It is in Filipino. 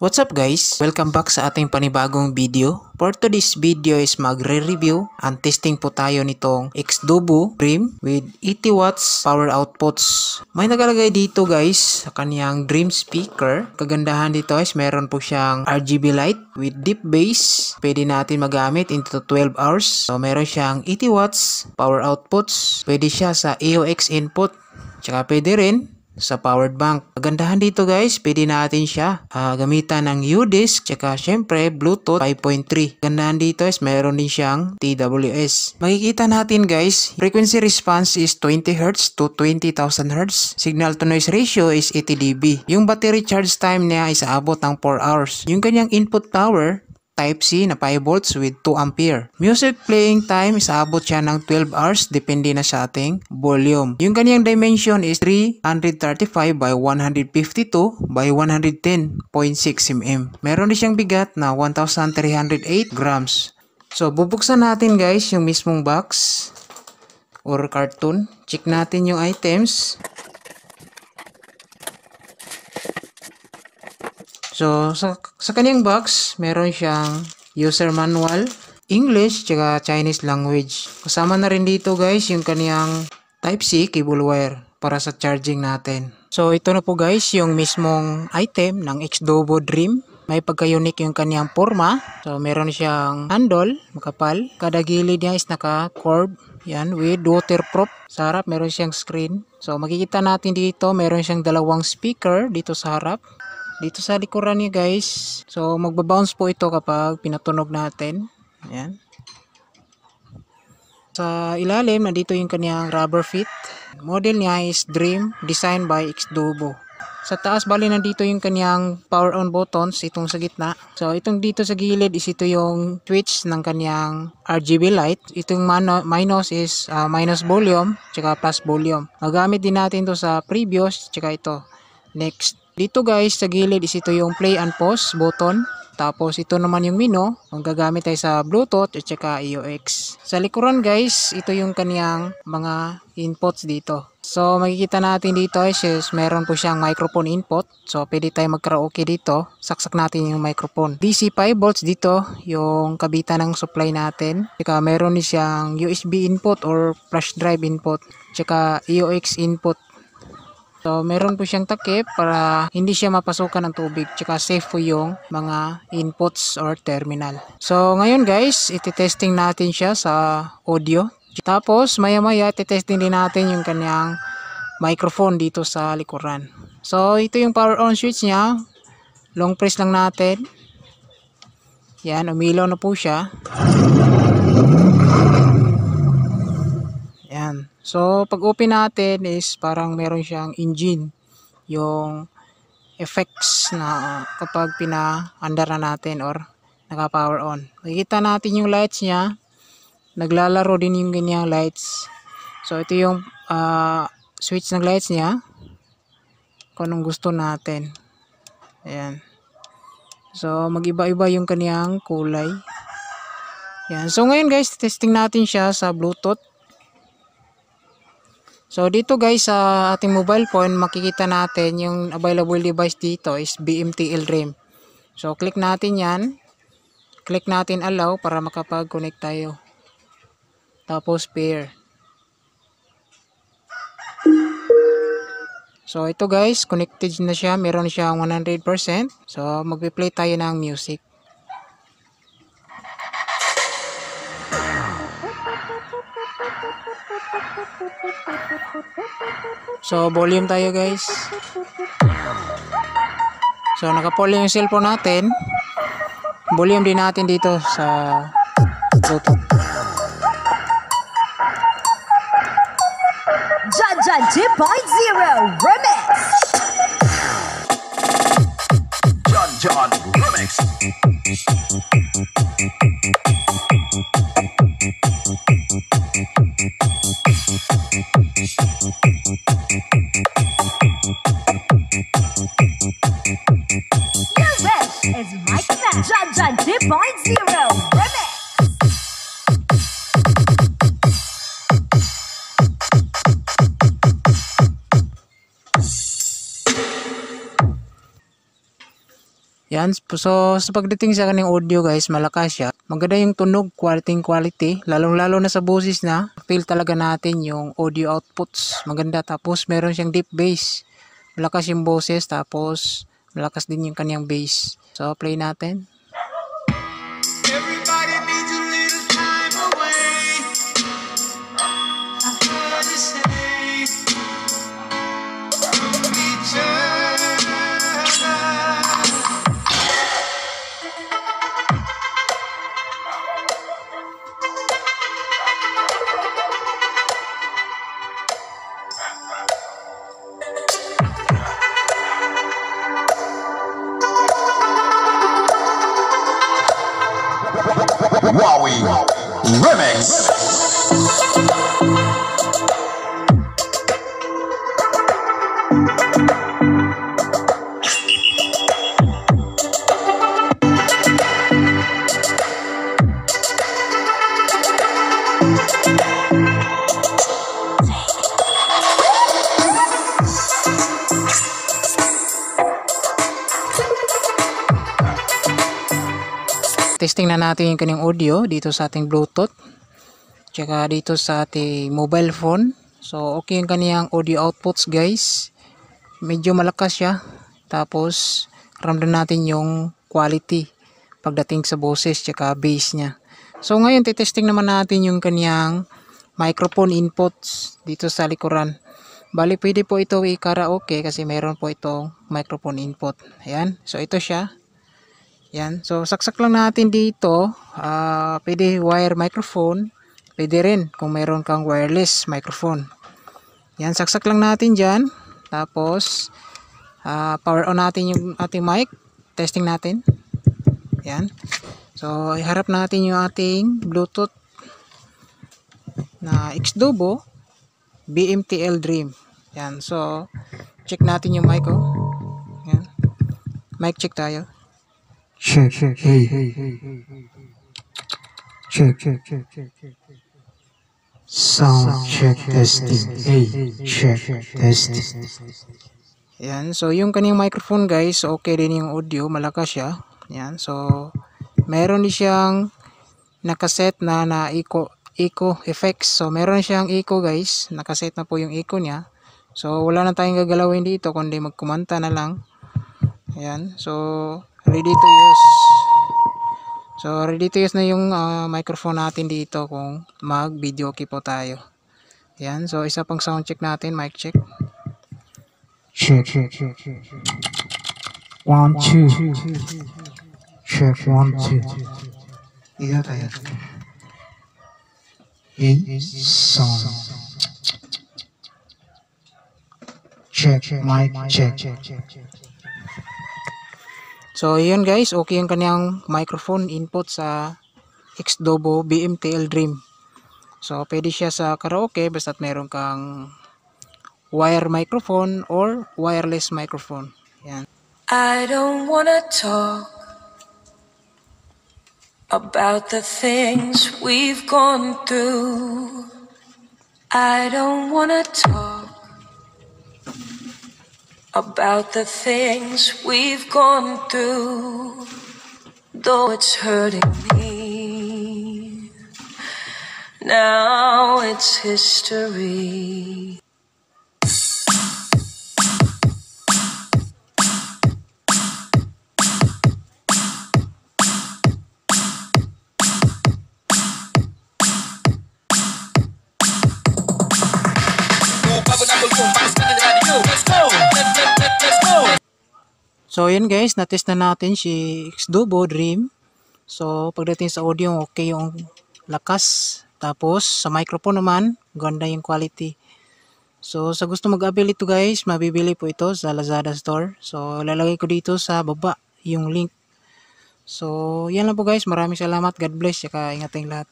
What's up guys? Welcome back sa ating panibagong video. For today's video is magre-review and testing po tayo nitong Xdobo Dream with 80 watts power outputs. May nakalagay dito guys sa kaniyang Dream speaker. Kagandahan dito is meron po siyang RGB light with deep bass. Pwede natin magamit into 12 hours. So meron siyang 80 watts power outputs. Pwede siya sa AUX input. Tsaka pwede rin sa powered bank. Kagandahan dito guys, pwede natin siya gamitan ng UDisc tsaka syempre Bluetooth 5.3. Kagandahan dito is meron din siyang TWS. Makikita natin guys, frequency response is 20 Hz to 20,000 Hz. Signal to noise ratio is 80 dB. Yung battery charge time niya is aabot ng 4 hours. Yung kanyang input power Type-C na 5 volts with 2 ampere. Music playing time is abot siya ng 12 hours depende na sa ating volume. Yung kanyang dimension is 335 by 152 by 110.6 mm. Meron din siyang bigat na 1,308 grams. So bubuksan natin guys yung mismong box or carton. Check natin yung items. So, sa kanyang box, meron siyang user manual, English, tsaka Chinese language. Kasama na rin dito guys yung kanyang Type-C cable wire para sa charging natin. So, ito na po guys yung mismong item ng Xdobo Dream. May pagka-unique yung kanyang forma. So, meron siyang handle, makapal. Kada gilid niya is naka-curve. Yan, with waterproof. Sa harap, meron siyang screen. So, makikita natin dito, meron siyang dalawang speaker dito sa harap. Dito sa likuran niya guys. So magbabounce po ito kapag pinatunog natin. Ayan. Sa ilalim, nandito yung kanyang rubber feet. Model niya is Dream, designed by Xdobo. Sa taas, bali nandito yung kanyang power on buttons, itong sa gitna. So itong dito sa gilid is ito yung switch ng kanyang RGB light. Itong minus is minus volume, tsaka plus volume. Magamit din natin to sa previous, tsaka ito. Next. Dito guys, sa gilid is ito yung play and pause button. Tapos ito naman yung menu. Ang gagamit tayo sa Bluetooth at saka AUX. Sa likuran guys, ito yung kaniyang mga inputs dito. So makikita natin dito is meron po siyang microphone input. So pwede tayo mag-karaoke dito. Saksak natin yung microphone. DC 5 volts dito yung kabitan ng supply natin. Saka meron din siyang USB input or flash drive input. Saka AUX input. So, meron po siyang takip para hindi siya mapasukan ng tubig. Tsaka safe po yung mga inputs or terminal. So, ngayon guys, iti-testing natin siya sa audio. Tapos, maya-maya, iti-testing din natin yung kanyang microphone dito sa likuran. So, ito yung power on switch niya. Long press lang natin. Yan, umilaw na po siya. Yan. So, pag open natin is parang meron siyang engine. Yung effects na kapag pina-under na natin or naka-power on. Makikita natin yung lights niya. Naglalaro din yung ganyang lights. So, ito yung switch ng lights niya. Kung anong gusto natin. Ayan. So, mag-iba-iba yung kaniyang kulay. Ayan. So, ngayon guys, testing natin siya sa Bluetooth. So dito guys sa ating mobile phone makikita natin yung available device dito is BMTL Dream. So click natin yan. Click natin allow para makapag-connect tayo. Tapos pair. So ito guys, connected na siya. Meron siyang 100%. So magpi-play tayo ng music. So, volume tayo guys. So, naka-pull yung cellphone natin. Volume din natin dito sa Bluetooth. Janjan 2.0 Remix. Janjan Remix. Is Mike Janjan 2.0 Remix. Yan. So, sa pagdating sa kanyang audio guys, malakas siya. Maganda yung tunog, quality. Lalong-lalo na sa boses na. Feel talaga natin yung audio outputs. Maganda. Tapos, meron siyang deep bass. Malakas yung boses. Tapos, malakas din yung kanyang bass. So, play natin. Everybody needs a little time away. I heard you say from each other. Wowie Remix. Testing na natin yung kanyang audio dito sa ating Bluetooth. Tsaka dito sa ating mobile phone. So, okay yung kanyang audio outputs guys. Medyo malakas siya. Tapos, ramdam natin yung quality pagdating sa boses tsaka bass niya. So, ngayon, titesting naman natin yung kanyang microphone inputs dito sa likuran. Bali, pwede po ito i-karaoke kasi meron po itong microphone input. Ayan. So, ito siya. Yan. So, saksak lang natin dito. Pwede wire microphone. Pwede rin kung mayroon kang wireless microphone. Yan. Saksak lang natin dyan. Tapos, power on natin yung ating mic. Testing natin. Yan. So, iharap natin yung ating Bluetooth na Xdobo BMTL Dream. Yan. So, check natin yung mic. Yan. Mic check tayo. Check, hey. Check. Sound check testing. Hey, check testing. Yan. So, yung kanyang microphone guys, okay din yung audio. Malakas siya. Yan. So, meron din siyang nakaset na echo effects. So, meron siyang echo guys. Nakaset na po yung echo niya. So, wala na tayong gagalawin dito kundi magkumanta na lang. Yan. So, ready to use. So, ready to use na yung microphone natin dito kung mag-videoke po tayo. Yan. So, isa pang sound check natin. Mic check. Check. 1, 2. Check 1, 2. Iya tayo. Hey, sound. Check, mic check. So, yun guys. Okay yung kanyang microphone input sa Xdobo BMTL Dream. So, pwede siya sa karaoke basta't meron kang wire microphone or wireless microphone. Yan. I don't wanna talk about the things we've gone through. I don't wanna talk about the things we've gone through, though it's hurting me. Now it's history. So, yan guys, natest na natin si Xdobo Dream. So, pagdating sa audio, okay yung lakas. Tapos, sa microphone naman, ganda yung quality. So, sa gusto mag-avail ito guys, mabibili po ito sa Lazada Store. So, lalagay ko dito sa baba yung link. So, yan lang po guys. Maraming salamat. God bless. Saka ingat tayong lahat.